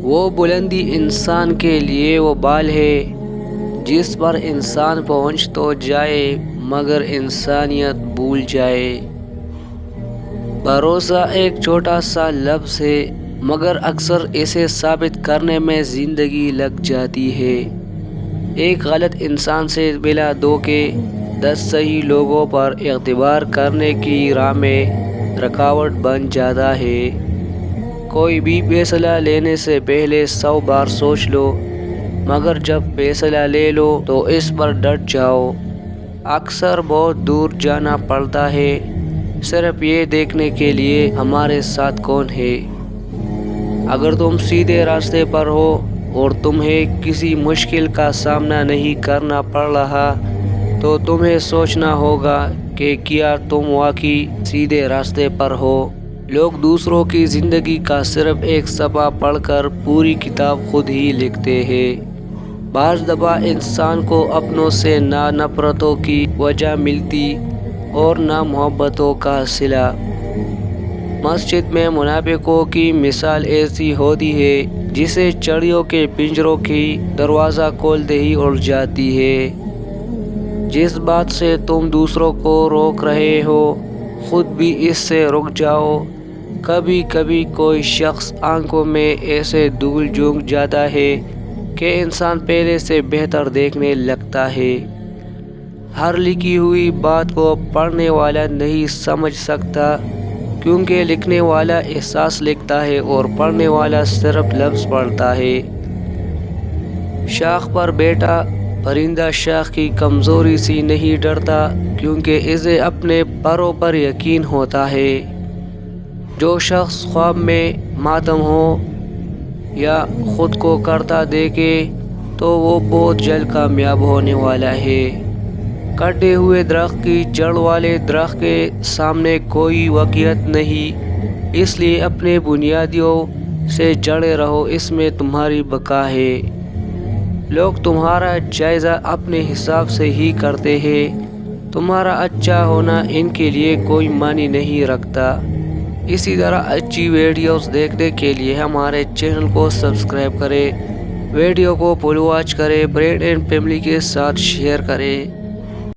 وہ بلندی انسان کے لیے وہ بال ہے جس پر انسان پہنچ تو جائے مگر انسانیت بھول جائے۔ بھروسہ ایک چھوٹا سا لفظ ہے مگر اکثر اسے ثابت کرنے میں زندگی لگ جاتی ہے۔ ایک غلط انسان سے بلا دھوکے 10 صحیح لوگوں پر اعتبار کرنے کی راہ میں رکاوٹ بن جاتا ہے۔ کوئی بھی فیصلہ لینے سے پہلے 100 بار سوچ لو مگر جب فیصلہ لے لو تو اس پر ڈٹ جاؤ۔ اکثر بہت دور جانا پڑتا ہے صرف یہ دیکھنے کے لیے ہمارے ساتھ کون ہے۔ اگر تم سیدھے راستے پر ہو اور تمہیں کسی مشکل کا سامنا نہیں کرنا پڑ رہا تو تمہیں سوچنا ہوگا کہ کیا تم واقعی سیدھے راستے پر ہو۔ لوگ دوسروں کی زندگی کا صرف ایک صفحہ پڑھ کر پوری کتاب خود ہی لکھتے ہیں۔ بعض دفعہ انسان کو اپنوں سے نہ نفرتوں کی وجہ ملتی اور نہ محبتوں کا صلہ۔ مسجد میں منافقوں کی مثال ایسی ہوتی ہے جسے چڑیوں کے پنجروں کی دروازہ کھولتے ہی اڑ جاتی ہے۔ جس بات سے تم دوسروں کو روک رہے ہو خود بھی اس سے رک جاؤ۔ کبھی کبھی کوئی شخص آنکھوں میں ایسے دھول جھونک جاتا ہے کہ انسان پہلے سے بہتر دیکھنے لگتا ہے۔ ہر لکھی ہوئی بات کو پڑھنے والا نہیں سمجھ سکتا کیونکہ لکھنے والا احساس لکھتا ہے اور پڑھنے والا صرف لفظ پڑھتا ہے۔ شاخ پر بیٹھا پرندہ شاخ کی کمزوری سے نہیں ڈرتا کیونکہ اسے اپنے پروں پر یقین ہوتا ہے۔ جو شخص خواب میں ماتم ہو یا خود کو کرتا دیکھے تو وہ بہت جلد کامیاب ہونے والا ہے۔ کٹے ہوئے درخت کی جڑ والے درخت کے سامنے کوئی وقعت نہیں، اس لیے اپنے بنیادوں سے جڑے رہو، اس میں تمہاری بقا ہے۔ لوگ تمہارا جائزہ اپنے حساب سے ہی کرتے ہیں، تمہارا اچھا ہونا ان کے لیے کوئی معنی نہیں رکھتا۔ اسی طرح اچھی ویڈیوز دیکھنے کے لیے ہمارے چینل کو سبسکرائب کریں، ویڈیو کو فل واچ کریں، فرینڈ اینڈ فیملی کے ساتھ شیئر کریں۔